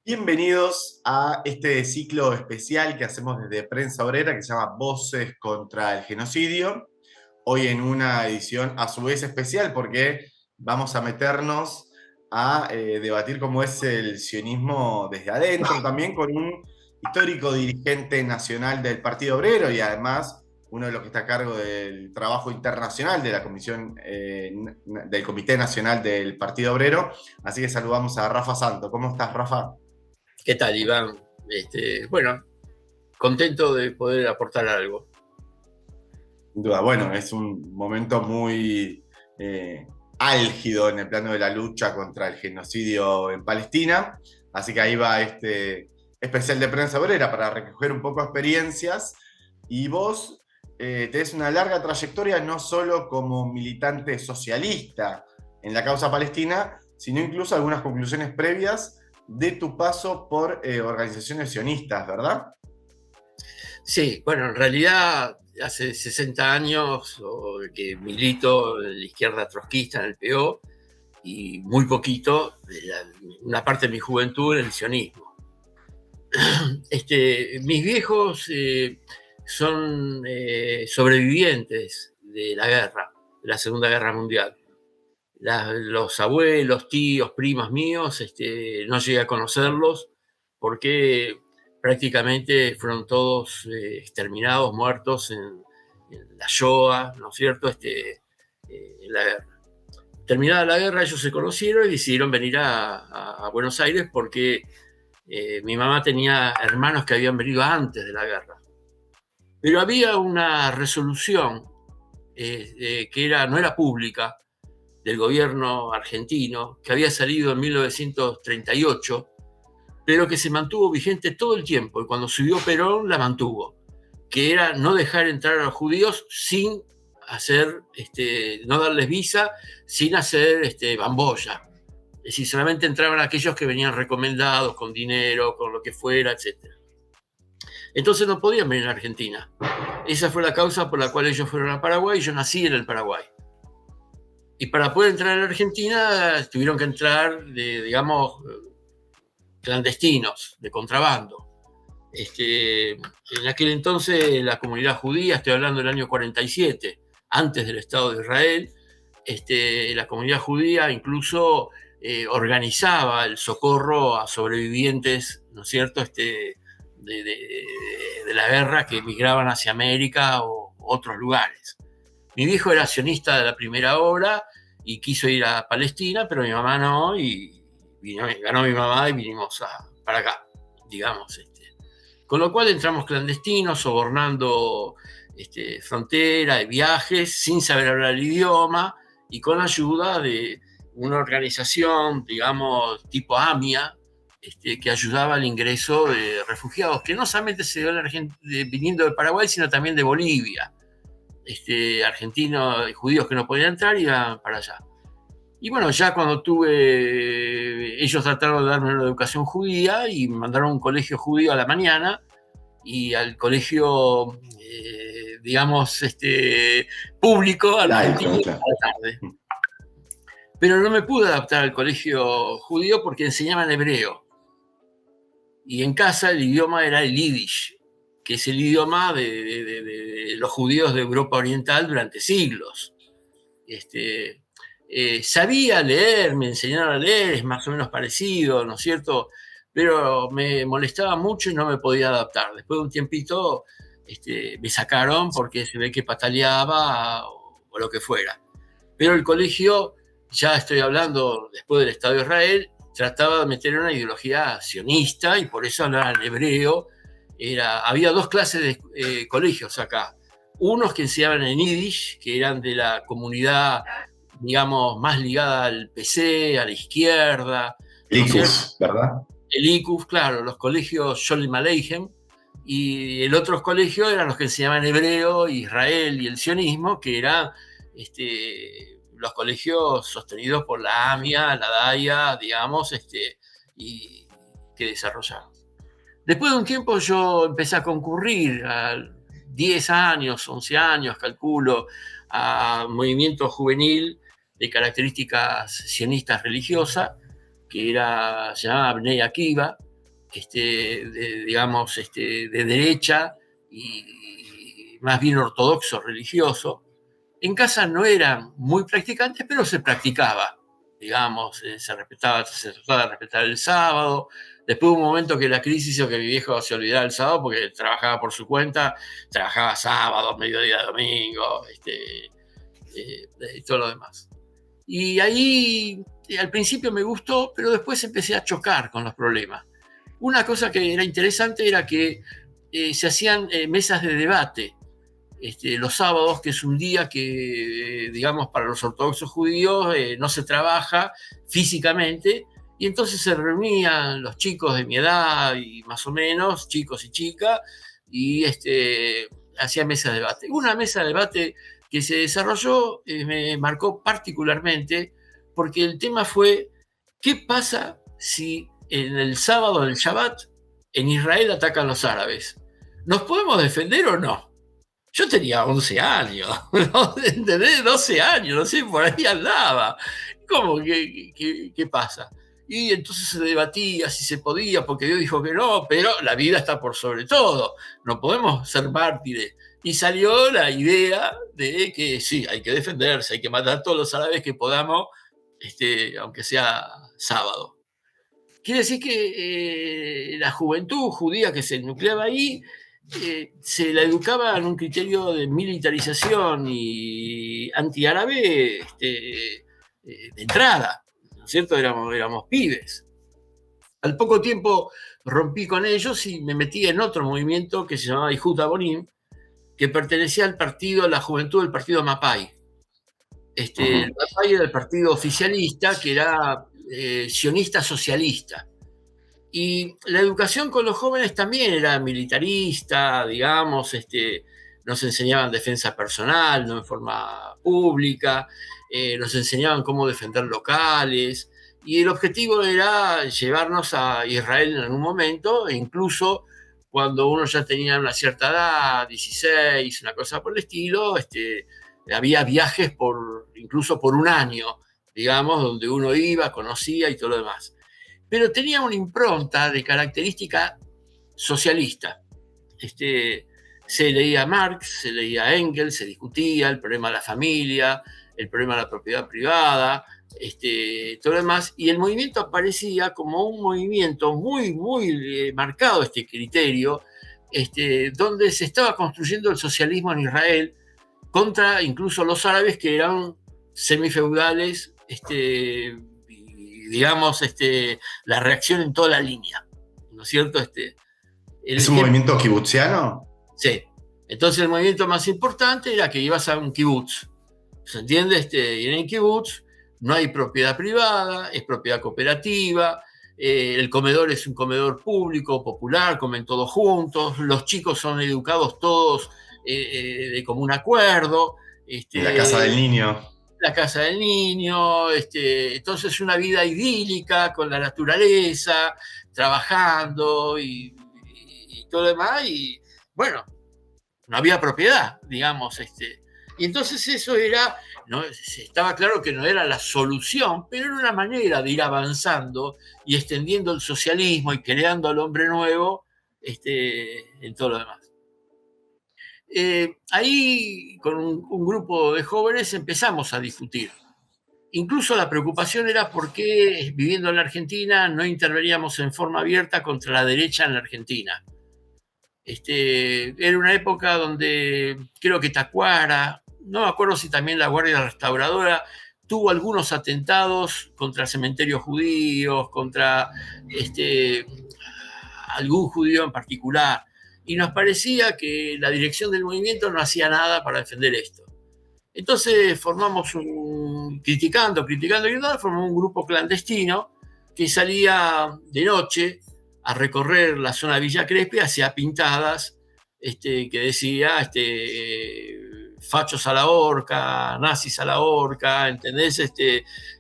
Bienvenidos a este ciclo especial que hacemos desde Prensa Obrera que se llama Voces contra el Genocidio. Hoy en una edición a su vez especial porque vamos a meternos a debatir cómo es el sionismo desde adentro, también con un histórico dirigente nacional del Partido Obrero y además uno de los que está a cargo del trabajo internacional de la Comisión del Comité Nacional del Partido Obrero. Así que saludamos a Rafa Santo. ¿Cómo estás, Rafa? ¿Qué tal, Iván? Bueno, contento de poder aportar algo. Sin duda, bueno, es un momento muy álgido en el plano de la lucha contra el genocidio en Palestina, así que ahí va este especial de Prensa Obrera para recoger un poco experiencias. Y vos tenés una larga trayectoria no solo como militante socialista en la causa palestina, sino incluso algunas conclusiones previas de tu paso por organizaciones sionistas, ¿verdad? Sí, bueno, en realidad hace 60 años que milito en la izquierda trotskista, en el PO, y muy poquito, una parte de mi juventud en el sionismo. Mis viejos son sobrevivientes de la guerra, de la Segunda Guerra Mundial. Los abuelos, tíos, primos míos, no llegué a conocerlos porque prácticamente fueron todos exterminados, muertos en la Shoah, ¿no es cierto? En la guerra. Terminada la guerra, ellos se conocieron y decidieron venir a Buenos Aires porque mi mamá tenía hermanos que habían venido antes de la guerra. Pero había una resolución no era pública, del gobierno argentino, que había salido en 1938, pero que se mantuvo vigente todo el tiempo, y cuando subió Perón la mantuvo, que era no dejar entrar a los judíos sin hacer, no darles visa, sin hacer bambolla. Es decir, solamente entraban aquellos que venían recomendados, con dinero, con lo que fuera, etc. Entonces no podían venir a Argentina. Esa fue la causa por la cual ellos fueron a Paraguay y yo nací en el Paraguay. Y para poder entrar a la Argentina tuvieron que entrar, digamos, clandestinos, de contrabando. En aquel entonces la comunidad judía, estoy hablando del año 47, antes del Estado de Israel, la comunidad judía incluso organizaba el socorro a sobrevivientes, ¿no es cierto?, de la guerra, que emigraban hacia América o otros lugares. Mi viejo era sionista de la primera hora y quiso ir a Palestina, pero mi mamá no, y ganó mi mamá y vinimos para acá, digamos. Con lo cual entramos clandestinos, sobornando frontera, viajes, sin saber hablar el idioma y con ayuda de una organización, digamos, tipo AMIA, que ayudaba al ingreso de refugiados, que no solamente se dio viniendo de Paraguay, sino también de Bolivia. Argentinos y judíos que no podían entrar iban para allá. Y bueno, ya cuando ellos trataron de darme una educación judía y me mandaron a un colegio judío a la mañana y al colegio, digamos, público argentino Laico, a claro. la tarde. Pero no me pude adaptar al colegio judío porque enseñaban hebreo. Y en casa el idioma era el yiddish, que es el idioma de los judíos de Europa Oriental durante siglos. Sabía leer, me enseñaron a leer, es más o menos parecido, ¿no es cierto? Pero me molestaba mucho y no me podía adaptar. Después de un tiempito me sacaron porque se ve que pataleaba o lo que fuera. Pero el colegio, ya estoy hablando después del Estado de Israel, trataba de meter una ideología sionista y por eso hablaban hebreo. Había dos clases de colegios acá. Unos que enseñaban en Yiddish, que eran de la comunidad, digamos, más ligada al PC, a la izquierda, ¿no es cierto? Licus, ¿verdad? El ICUF, claro, los colegios Sholem Aleichem, y el otro colegio eran los que enseñaban hebreo, Israel y el sionismo, que eran los colegios sostenidos por la AMIA, la DAIA, digamos, y que desarrollaron. Después de un tiempo yo empecé a concurrir a 10 años, 11 años, calculo, a movimiento juvenil de características sionistas religiosas, se llamaba Bnei Akiva, digamos, de derecha y más bien ortodoxo religioso. En casa no eran muy practicantes, pero se practicaba, digamos, se trataba de respetar el sábado. Después hubo un momento que la crisis hizo que mi viejo se olvidara el sábado porque trabajaba por su cuenta, trabajaba sábado, mediodía, domingo, y todo lo demás. Y ahí al principio me gustó, pero después empecé a chocar con los problemas. Una cosa que era interesante era que se hacían mesas de debate los sábados, que es un día que, digamos, para los ortodoxos judíos no se trabaja físicamente, y entonces se reunían los chicos de mi edad y más o menos, chicos y chicas, y hacían mesas de debate. Una mesa de debate que se desarrolló me marcó particularmente porque el tema fue, ¿qué pasa si en el sábado del Shabbat en Israel atacan los árabes? ¿Nos podemos defender o no? Yo tenía 11 años, ¿no? ¿Entendés? 12 años, no sé, por ahí andaba. ¿Cómo? ¿Qué pasa? Y entonces se debatía si se podía, porque Dios dijo que no, pero la vida está por sobre todo, no podemos ser mártires. Y salió la idea de que sí, hay que defenderse, hay que matar a todos los árabes que podamos, aunque sea sábado. Quiere decir que la juventud judía que se nucleaba ahí se la educaba en un criterio de militarización y antiárabe de entrada, ¿no es cierto? Éramos pibes. Al poco tiempo rompí con ellos y me metí en otro movimiento que se llamaba Ihud Abonim, que pertenecía al partido, a la juventud del partido Mapai. El Mapai era el partido oficialista, que era sionista socialista. Y la educación con los jóvenes también era militarista, digamos, nos enseñaban defensa personal, no en forma pública, nos enseñaban cómo defender locales, y el objetivo era llevarnos a Israel en algún momento, e incluso cuando uno ya tenía una cierta edad, 16, una cosa por el estilo, había viajes incluso por un año, digamos, donde uno iba, conocía y todo lo demás. Pero tenía una impronta de característica socialista. Se leía Marx, se leía Engels, se discutía el problema de la familia, el problema de la propiedad privada, todo lo demás, y el movimiento aparecía como un movimiento muy, muy marcado, este criterio, donde se estaba construyendo el socialismo en Israel contra incluso los árabes que eran semifeudales, digamos, la reacción en toda la línea, ¿no es cierto? ¿Es un movimiento kibutziano? Sí. Entonces el movimiento más importante era que ibas a un kibutz, ¿se entiende? Y en el kibutz no hay propiedad privada, es propiedad cooperativa, el comedor es un comedor público, popular, comen todos juntos, los chicos son educados todos de común acuerdo. La casa del niño. La casa del niño, entonces una vida idílica con la naturaleza, trabajando y todo lo demás, y bueno, no había propiedad, digamos, y entonces eso era, ¿no? Estaba claro que no era la solución, pero era una manera de ir avanzando y extendiendo el socialismo y creando al hombre nuevo en todo lo demás. Ahí con un grupo de jóvenes empezamos a discutir. Incluso la preocupación era por qué, viviendo en la Argentina, no interveníamos en forma abierta contra la derecha en la Argentina. Era una época donde creo que Tacuara, no me acuerdo si también la Guardia Restauradora, tuvo algunos atentados contra cementerios judíos, contra algún judío en particular. Y nos parecía que la dirección del movimiento no hacía nada para defender esto. Entonces formamos criticando, formamos un grupo clandestino que salía de noche a recorrer la zona de Villa Crespi, hacía pintadas que decía fachos a la horca, nazis a la horca, ¿entendés?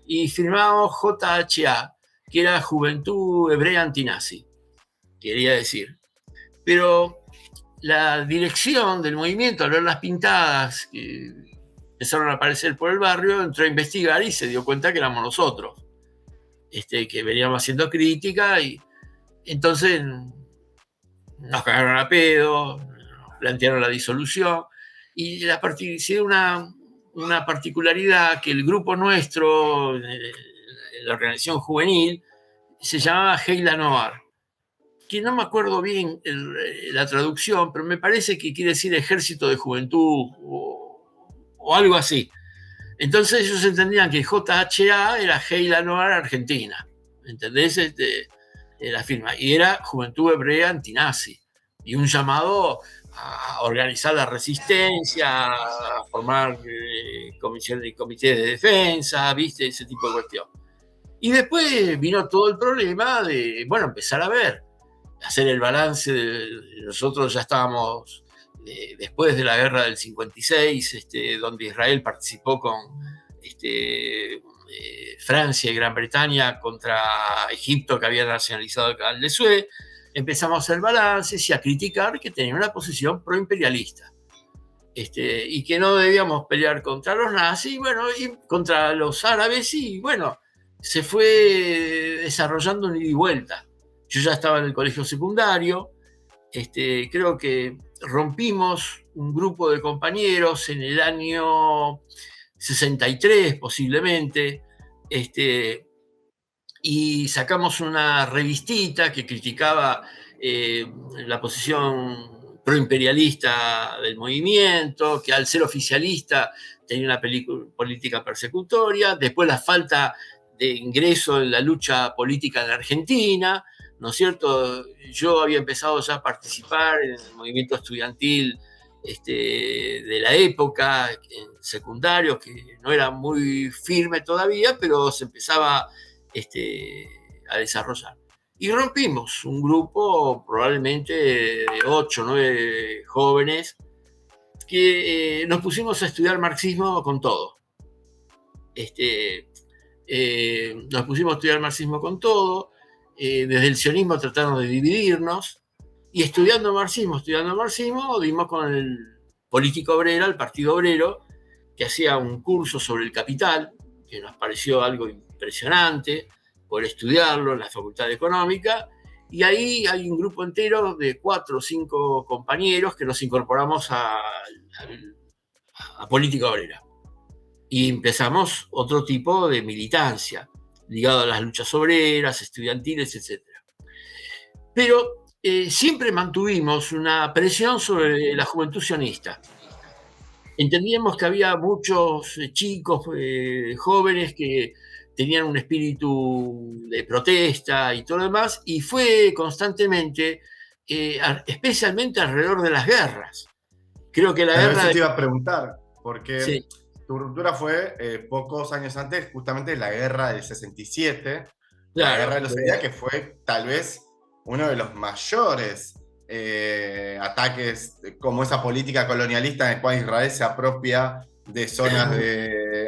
Y firmábamos JHA, que era Juventud Hebrea Antinazi, quería decir. Pero la dirección del movimiento, al ver las pintadas que empezaron a aparecer por el barrio, entró a investigar y se dio cuenta que éramos nosotros, que veníamos haciendo crítica. Y Entonces nos cagaron a pedo, nos plantearon la disolución y se dio una particularidad que el grupo nuestro, la organización juvenil, se llamaba Heila Noir, que no me acuerdo bien la traducción, pero me parece que quiere decir Ejército de Juventud o algo así. Entonces ellos entendían que JHA era Heila Noir Argentina, ¿entendés? La firma, y era Juventud Hebrea Antinazi, y un llamado a organizar la resistencia, a formar comités de defensa, ¿viste? Ese tipo de cuestión. Y después vino todo el problema de, bueno, empezar a ver, hacer el balance. Nosotros ya estábamos después de la guerra del 56, donde Israel participó con Francia y Gran Bretaña contra Egipto, que había nacionalizado el canal de Suez. Empezamos a hacer balances y a criticar que tenía una posición proimperialista. Y que no debíamos pelear contra los nazis, bueno, y contra los árabes, y bueno, se fue desarrollando un ida y vuelta. Yo ya estaba en el colegio secundario, creo que rompimos un grupo de compañeros en el año 63 posiblemente, y sacamos una revistita que criticaba la posición proimperialista del movimiento, que al ser oficialista tenía una política persecutoria, después la falta de ingreso en la lucha política en la Argentina, ¿no es cierto? Yo había empezado ya a participar en el movimiento estudiantil de la época, en secundario, que no era muy firme todavía, pero se empezaba a desarrollar. Y rompimos un grupo probablemente de 8 o 9 jóvenes que nos pusimos a estudiar marxismo con todo. Nos pusimos a estudiar marxismo con todo, desde el sionismo trataron de dividirnos, y estudiando marxismo, dimos con el Político Obrera, el Partido Obrero, que hacía un curso sobre el capital, que nos pareció algo impresionante, por estudiarlo en la Facultad de Económica, y ahí hay un grupo entero de 4 o 5 compañeros que nos incorporamos a Política Obrera. Y empezamos otro tipo de militancia, ligado a las luchas obreras, estudiantiles, etc. Pero siempre mantuvimos una presión sobre la juventud sionista. Entendíamos que había muchos chicos, jóvenes, que tenían un espíritu de protesta y todo lo demás, y fue constantemente, especialmente alrededor de las guerras. Creo que la Pero guerra... eso te iba a preguntar, porque Sí, tu ruptura fue pocos años antes, justamente la guerra del 67, la guerra claro. de los 6 días, que fue tal vez uno de los mayores ataques, como esa política colonialista en la cual Israel se apropia de zonas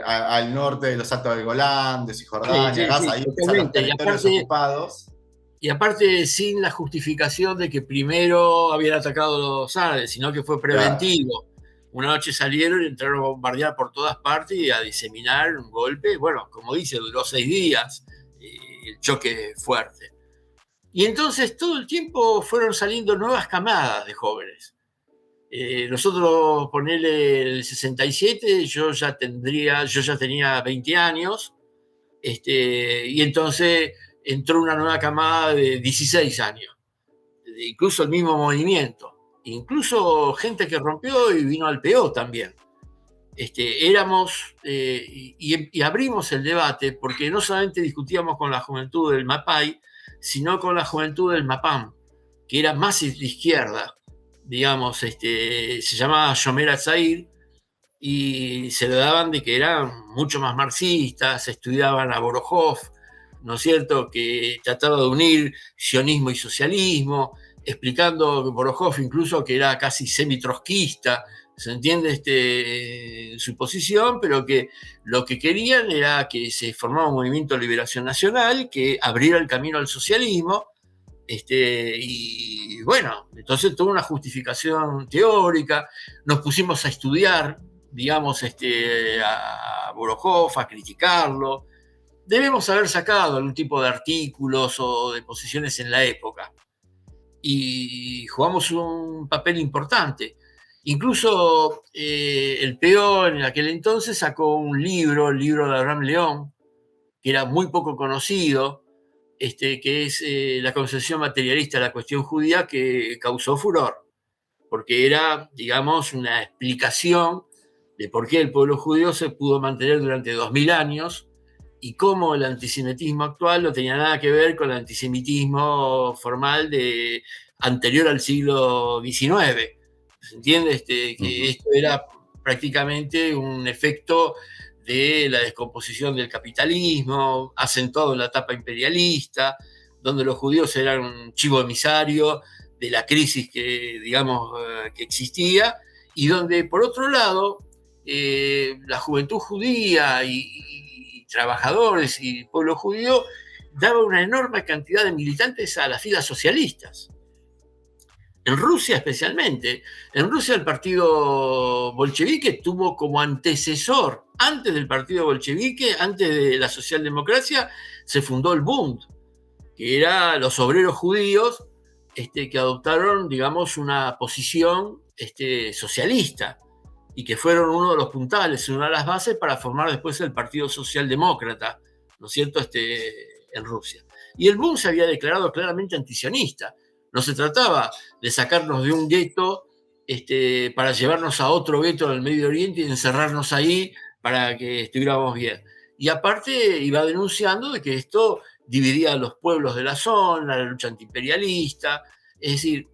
al norte de los Altos del Golán, de Cisjordania, Gaza, sí, ahí empiezan los totalmente. territorios ocupados. Y aparte sin la justificación de que primero habían atacado los árabes, sino que fue Claro. preventivo. Una noche salieron y entraron a bombardear por todas partes y a diseminar un golpe. Bueno, como dice, duró 6 días el choque fuerte. Y entonces todo el tiempo fueron saliendo nuevas camadas de jóvenes. Nosotros, ponele el 67, yo ya tenía 20 años, y entonces entró una nueva camada de 16 años, incluso el mismo movimiento, incluso gente que rompió y vino al PO también. Éramos, y abrimos el debate, porque no solamente discutíamos con la juventud del MAPAI, sino con la juventud del MAPAM, que era más de izquierda, digamos, se llamaba Shomer Atzair, y se le daban de que eran mucho más marxistas, estudiaban a Borojov, ¿no es cierto?, que trataba de unir sionismo y socialismo, explicando Borojov incluso que era casi semi-trotskista, se entiende su posición, pero que lo que querían era que se formara un movimiento de liberación nacional que abriera el camino al socialismo, y bueno, entonces tuvo una justificación teórica, nos pusimos a estudiar, digamos, a Borojov, a criticarlo, debemos haber sacado algún tipo de artículos o de posiciones en la época. Y jugamos un papel importante. Incluso el peón en aquel entonces sacó un libro, el libro de Abraham León, que era muy poco conocido, que es La concepción materialista de la cuestión judía, que causó furor, porque era, digamos, una explicación de por qué el pueblo judío se pudo mantener durante 2000 años y cómo el antisemitismo actual no tenía nada que ver con el antisemitismo formal anterior al siglo XIX. ¿Se entiende? Que esto era prácticamente un efecto de la descomposición del capitalismo, acentuado en la etapa imperialista, donde los judíos eran un chivo emisario de la crisis que, digamos, que existía, y donde, por otro lado, la juventud judía y trabajadores y pueblo judío daba una enorme cantidad de militantes a las filas socialistas. En Rusia especialmente. En Rusia el partido bolchevique tuvo como antecesor, antes del partido bolchevique, antes de la socialdemocracia, se fundó el Bund, que era los obreros judíos que adoptaron, digamos, una posición socialista y que fueron uno de los puntales, una de las bases para formar después el Partido Socialdemócrata, ¿no es cierto?, en Rusia. Y el Bund se había declarado claramente antisionista. No se trataba de sacarnos de un gueto para llevarnos a otro gueto del Medio Oriente y encerrarnos ahí para que estuviéramos bien. Y aparte iba denunciando de que esto dividía a los pueblos de la zona, la lucha antiimperialista, es decir,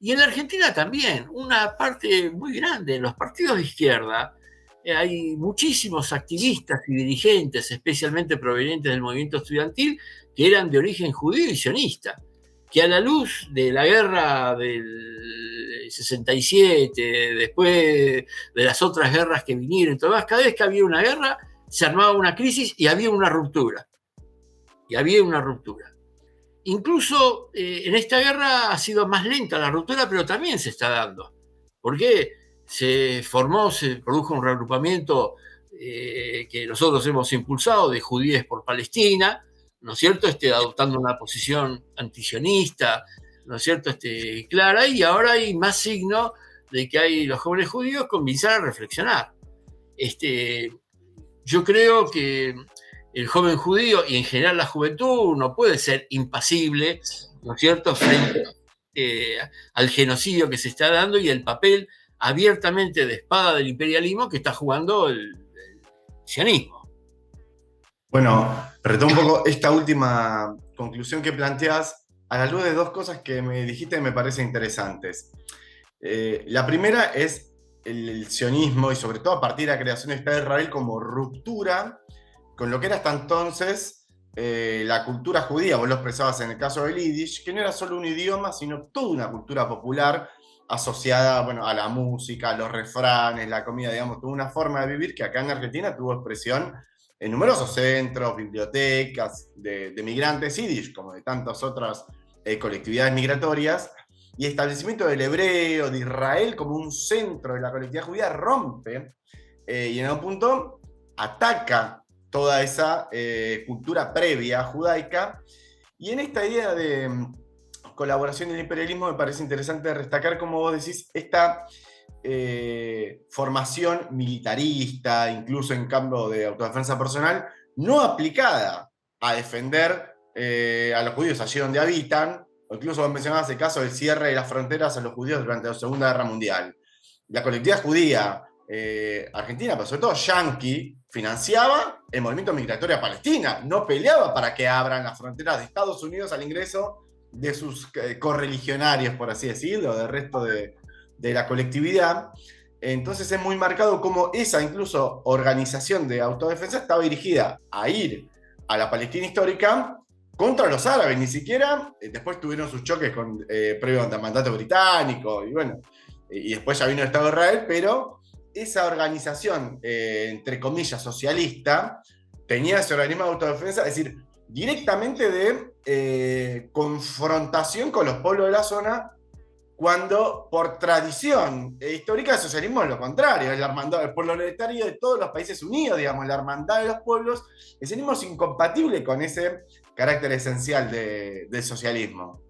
y en la Argentina también, una parte muy grande, en los partidos de izquierda, hay muchísimos activistas y dirigentes, especialmente provenientes del movimiento estudiantil, que eran de origen judío y sionista, que a la luz de la guerra del 67, después de las otras guerras que vinieron, cada vez que había una guerra, se armaba una crisis y había una ruptura. Incluso en esta guerra ha sido más lenta la ruptura, pero también se está dando. Porque se produjo un reagrupamiento que nosotros hemos impulsado de Judíes por Palestina, ¿no es cierto?, adoptando una posición antisionista, ¿no es cierto?, clara, y ahora hay más signos de que los jóvenes judíos comienzan a reflexionar. Yo creo que el joven judío y en general la juventud no puede ser impasible, ¿no es cierto?, frente al genocidio que se está dando y el papel abiertamente de espada del imperialismo que está jugando el sionismo. Bueno, retomo un poco esta última conclusión que planteas a la luz de dos cosas que me dijiste que me parecen interesantes. La primera es el sionismo y sobre todo a partir de la creación de Estado de Israel como ruptura con lo que era hasta entonces la cultura judía. Vos lo expresabas en el caso del Yiddish, que no era solo un idioma, sino toda una cultura popular asociada, bueno, a la música, a los refranes, la comida, digamos, toda una forma de vivir que acá en Argentina tuvo expresión en numerosos centros, bibliotecas de migrantes yiddish, como de tantas otras colectividades migratorias, y el establecimiento del hebreo, de Israel como un centro de la colectividad judía rompe, y en algún punto ataca toda esa cultura previa judaica, y en esta idea de colaboración del imperialismo me parece interesante destacar, como vos decís, esta formación militarista, incluso en campo de autodefensa personal, no aplicada a defender a los judíos allí donde habitan, o incluso vos mencionabas el caso del cierre de las fronteras a los judíos durante la Segunda Guerra Mundial. La colectividad judía argentina, pero sobre todo yanqui, financiaba el movimiento migratorio a Palestina, no peleaba para que abran las fronteras de Estados Unidos al ingreso de sus correligionarios, por así decirlo, del resto de la colectividad. Entonces es muy marcado como esa incluso organización de autodefensa estaba dirigida a ir a la Palestina histórica contra los árabes, ni siquiera después tuvieron sus choques previo al mandato británico, y bueno, y después ya vino el Estado de Israel, pero esa organización, entre comillas, socialista, tenía ese organismo de autodefensa, es decir, directamente de confrontación con los pueblos de la zona, cuando por tradición histórica el socialismo es lo contrario, es la hermandad, el proletario de todos los países unidos, digamos, la hermandad de los pueblos. El socialismo es incompatible con ese carácter esencial del socialismo.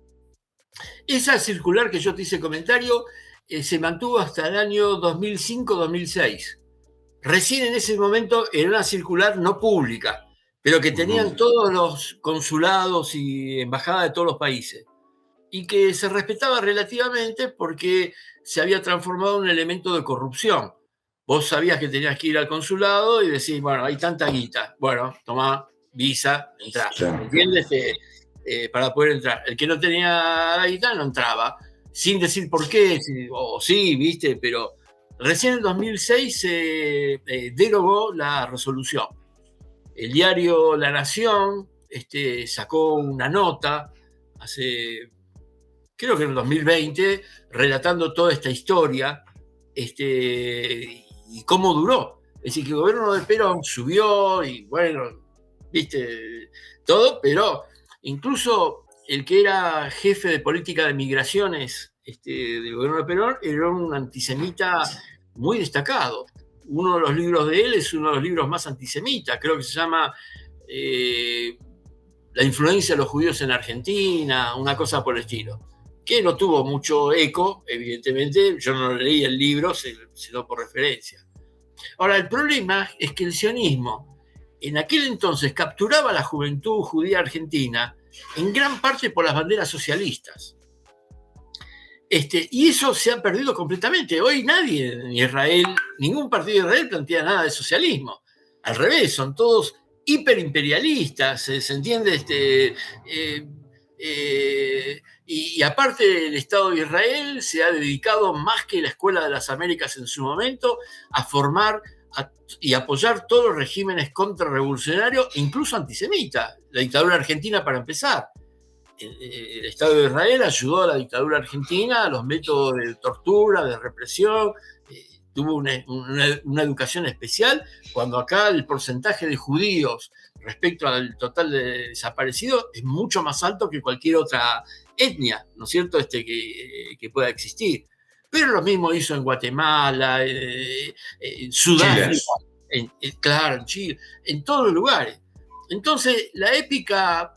Esa circular que yo te hice comentario se mantuvo hasta el año 2005-2006. Recién en ese momento era una circular no pública, pero que tenían todos los consulados y embajadas de todos los países, y que se respetaba relativamente porque se había transformado en un elemento de corrupción. Vos sabías que tenías que ir al consulado y decir, bueno, hay tanta guita, bueno, tomá visa, entrá. Sí. ¿Entiendes? Para poder entrar. El que no tenía la guita no entraba, sin decir por qué, o sí, viste, pero recién en 2006 se derogó la resolución. El diario La Nación sacó una nota creo que en el 2020, relatando toda esta historia y cómo duró. Es decir, que el gobierno de Perón subió y bueno, viste, todo, pero incluso el que era jefe de política de migraciones del gobierno de Perón era un antisemita muy destacado. Uno de los libros de él es uno de los libros más antisemitas, creo que se llama La influencia de los judíos en Argentina, una cosa por el estilo, que no tuvo mucho eco, evidentemente, yo no leí el libro, sino por referencia. Ahora, el problema es que el sionismo en aquel entonces capturaba a la juventud judía argentina en gran parte por las banderas socialistas. Y eso se ha perdido completamente. Hoy nadie en Israel, ningún partido de Israel plantea nada de socialismo. Al revés, son todos hiperimperialistas, ¿se entiende? Y aparte el Estado de Israel se ha dedicado más que la Escuela de las Américas en su momento a formar y apoyar todos los regímenes contrarrevolucionarios, incluso antisemitas. La dictadura argentina, para empezar. El Estado de Israel ayudó a la dictadura argentina, a los métodos de tortura, de represión, tuvo una educación especial, cuando acá el porcentaje de judíos respecto al total de desaparecidos es mucho más alto que cualquier otra etnia, ¿no es cierto?, que pueda existir. Pero lo mismo hizo en Guatemala, en Sudáfrica, claro, en Chile, en todos los lugares. Entonces, la épica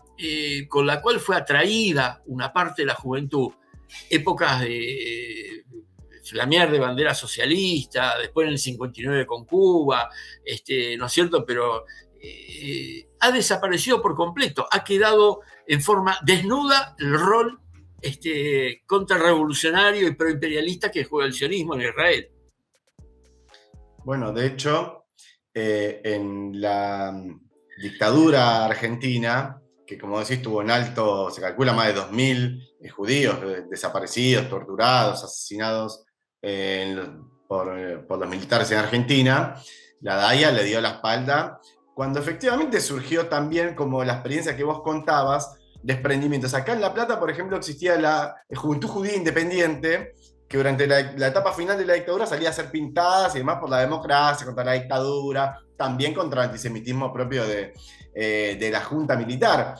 con la cual fue atraída una parte de la juventud, épocas de flamear de bandera socialista, después en el 59 con Cuba, ¿no es cierto?, pero ha desaparecido por completo, ha quedado en forma desnuda el rol contrarrevolucionario y proimperialista que juega el sionismo en Israel. Bueno, de hecho, en la dictadura argentina, que como decís tuvo en alto, se calcula más de 2.000 judíos desaparecidos, torturados, asesinados por los militares en Argentina, la DAIA le dio la espalda, cuando efectivamente surgió también, como la experiencia que vos contabas, desprendimientos. Acá en La Plata, por ejemplo, existía la Juventud Judía Independiente, que durante la etapa final de la dictadura salía a ser pintadas y demás por la democracia, contra la dictadura, también contra el antisemitismo propio de la junta militar.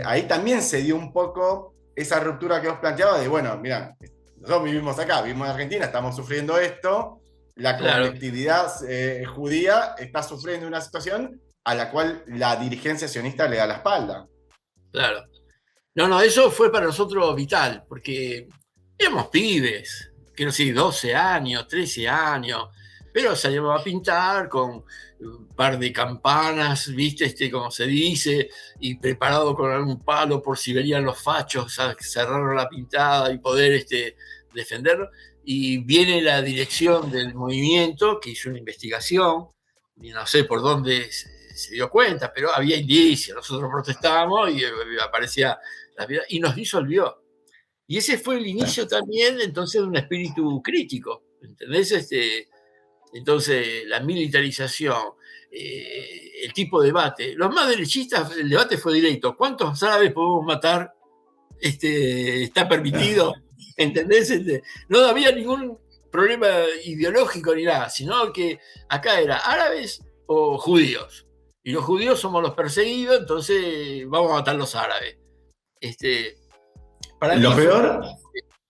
Ahí también se dio un poco esa ruptura que vos planteabas de, bueno, mira, nosotros vivimos acá, vivimos en Argentina, estamos sufriendo esto, la colectividad judía está sufriendo una situación a la cual la dirigencia sionista le da la espalda. Claro. No, eso fue para nosotros vital, porque éramos pibes, que no sé, 12 años, 13 años, pero salíamos a pintar con un par de campanas, ¿viste? Como se dice, y preparado con algún palo por si venían los fachos a cerrar la pintada y poder defenderlo. Y viene la dirección del movimiento, que hizo una investigación, y no sé por dónde se dio cuenta, pero había indicios, nosotros protestábamos y aparecía la vida, y nos disolvió. Y ese fue el inicio también, entonces, de un espíritu crítico, ¿entendés? Entonces, la militarización, el tipo de debate. Los más derechistas, el debate fue directo. ¿Cuántos árabes podemos matar? ¿Está permitido? ¿Entendés? No había ningún problema ideológico ni nada, sino que acá era árabes o judíos. Y los judíos somos los perseguidos, entonces vamos a matar a los árabes. Para lo mí peor...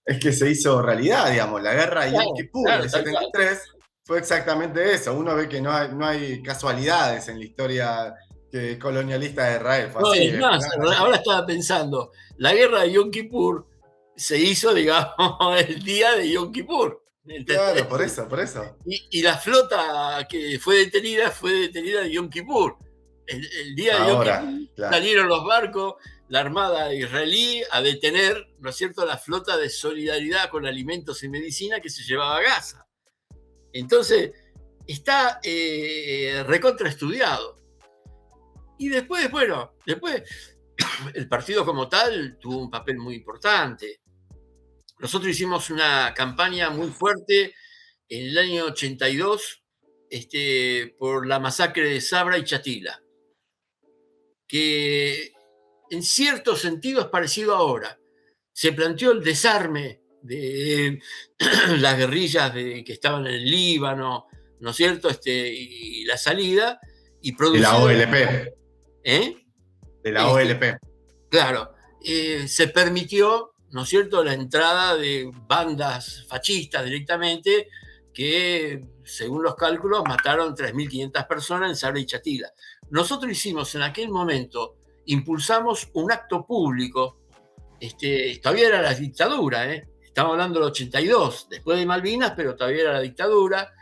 es que se hizo realidad, digamos. La guerra de Yom Claro, Kippur claro, del tal cual. 73 fue exactamente eso. Uno ve que no hay casualidades en la historia colonialista de Israel. Fue No, así, es más, fueron así. ahora estaba pensando, la guerra de Yom Kippur se hizo, digamos, el día de Yom Kippur. Claro, ¿Entendés? por eso, por eso. Y la flota que fue detenida de Yom Kippur. El día de Yom Ahora, Kippur claro. salieron los barcos, la armada israelí, a detener, ¿no es cierto?, la flota de solidaridad con alimentos y medicina que se llevaba a Gaza. Entonces, está recontraestudiado. Y después, bueno, después el partido como tal tuvo un papel muy importante. Nosotros hicimos una campaña muy fuerte en el año 82 por la masacre de Sabra y Chatila, que en cierto sentido es parecido ahora. Se planteó el desarme de las guerrillas que estaban en el Líbano, ¿no es cierto? Y la salida, y De la producido, OLP. ¿eh? De la Este, OLP. claro, se permitió, ¿no es cierto?, la entrada de bandas fascistas directamente que, según los cálculos, mataron 3.500 personas en Sabra y Chatila. Nosotros hicimos en aquel momento, impulsamos un acto público, todavía era la dictadura, estamos hablando del 82, después de Malvinas, pero todavía era la dictadura,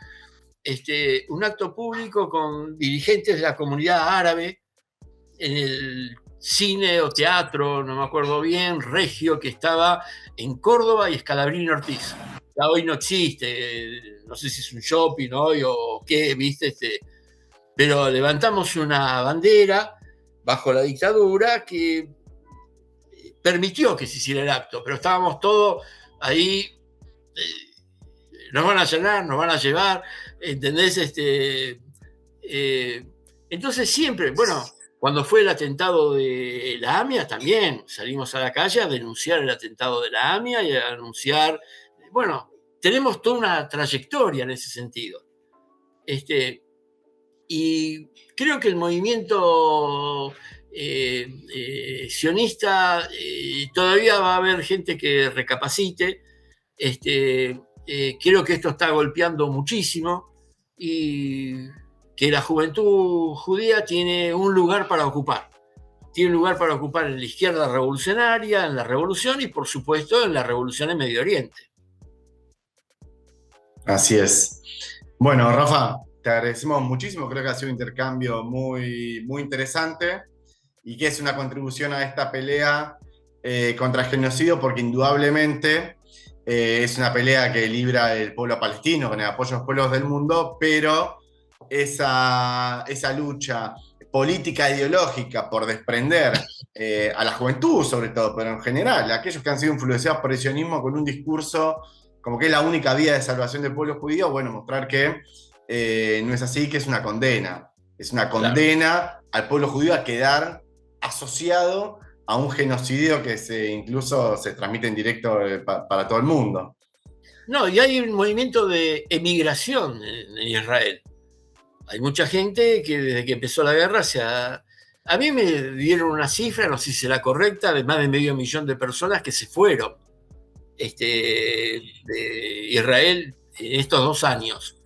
un acto público con dirigentes de la comunidad árabe, en el cine o teatro, no me acuerdo bien, Regio, que estaba en Córdoba y Escalabrini Ortiz. Ya hoy no existe, no sé si es un shopping hoy o qué, ¿viste? Pero levantamos una bandera bajo la dictadura que permitió que se hiciera el acto, pero estábamos todos ahí, nos van a llenar, nos van a llevar, ¿entendés? Entonces siempre, bueno, cuando fue el atentado de la AMIA también salimos a la calle a denunciar el atentado de la AMIA y a anunciar, bueno, tenemos toda una trayectoria en ese sentido. Y creo que el movimiento sionista todavía va a haber gente que recapacite. Creo que esto está golpeando muchísimo y que la juventud judía tiene un lugar para ocupar. Tiene un lugar para ocupar en la izquierda revolucionaria, en la revolución y, por supuesto, en la revolución en Medio Oriente. Así es. Bueno, Rafa, te agradecemos muchísimo. Creo que ha sido un intercambio muy, muy interesante y que es una contribución a esta pelea contra el genocidio, porque indudablemente es una pelea que libra el pueblo palestino con el apoyo de los pueblos del mundo, pero esa lucha política e ideológica por desprender a la juventud, sobre todo, pero en general, a aquellos que han sido influenciados por el sionismo con un discurso como que es la única vía de salvación del pueblo judío, bueno, mostrar que no es así, que es una condena. Es una Claro. condena al pueblo judío a quedar asociado a un genocidio que incluso se transmite en directo para todo el mundo. No, y hay un movimiento de emigración en Israel. Hay mucha gente que desde que empezó la guerra A mí me dieron una cifra, no sé si será correcta, de más de 500.000 de personas que se fueron de Israel en estos 2 años,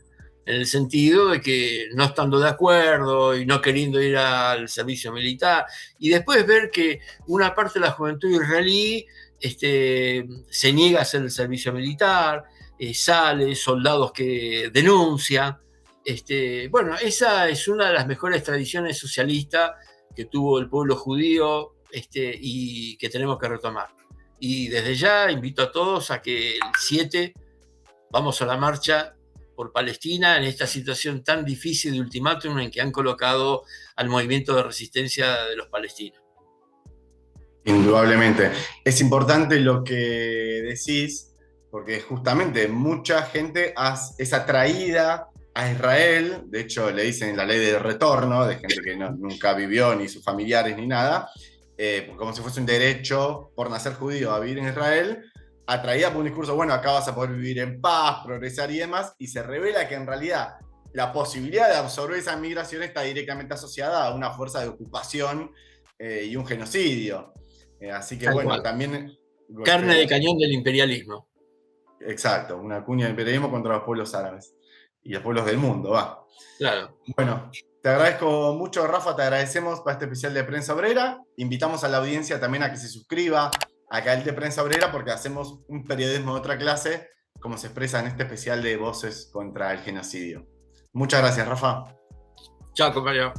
en el sentido de que no estando de acuerdo y no queriendo ir al servicio militar, y después ver que una parte de la juventud israelí se niega a hacer el servicio militar, sale, soldados que denuncian. Bueno, esa es una de las mejores tradiciones socialistas que tuvo el pueblo judío y que tenemos que retomar. Y desde ya invito a todos a que el 7 vamos a la marcha por Palestina en esta situación tan difícil de ultimátum en que han colocado al movimiento de resistencia de los palestinos. Indudablemente. Es importante lo que decís, porque justamente mucha gente es atraída a Israel, de hecho le dicen la ley de retorno, de gente que nunca vivió, ni sus familiares, ni nada, como si fuese un derecho por nacer judío a vivir en Israel, atraída por un discurso, bueno, acá vas a poder vivir en paz, progresar y demás, y se revela que en realidad la posibilidad de absorber esa migración está directamente asociada a una fuerza de ocupación y un genocidio. Así que Tal bueno, cual. también Carne de golpea. cañón del imperialismo. Exacto, una cuña de imperialismo contra los pueblos árabes y los pueblos del mundo, va. Claro. Bueno, te agradezco mucho, Rafa, te agradecemos para este especial de Prensa Obrera. Invitamos a la audiencia también a que se suscriba a Canal de Prensa Obrera porque hacemos un periodismo de otra clase, como se expresa en este especial de Voces contra el Genocidio. Muchas gracias, Rafa. Chao, compañero.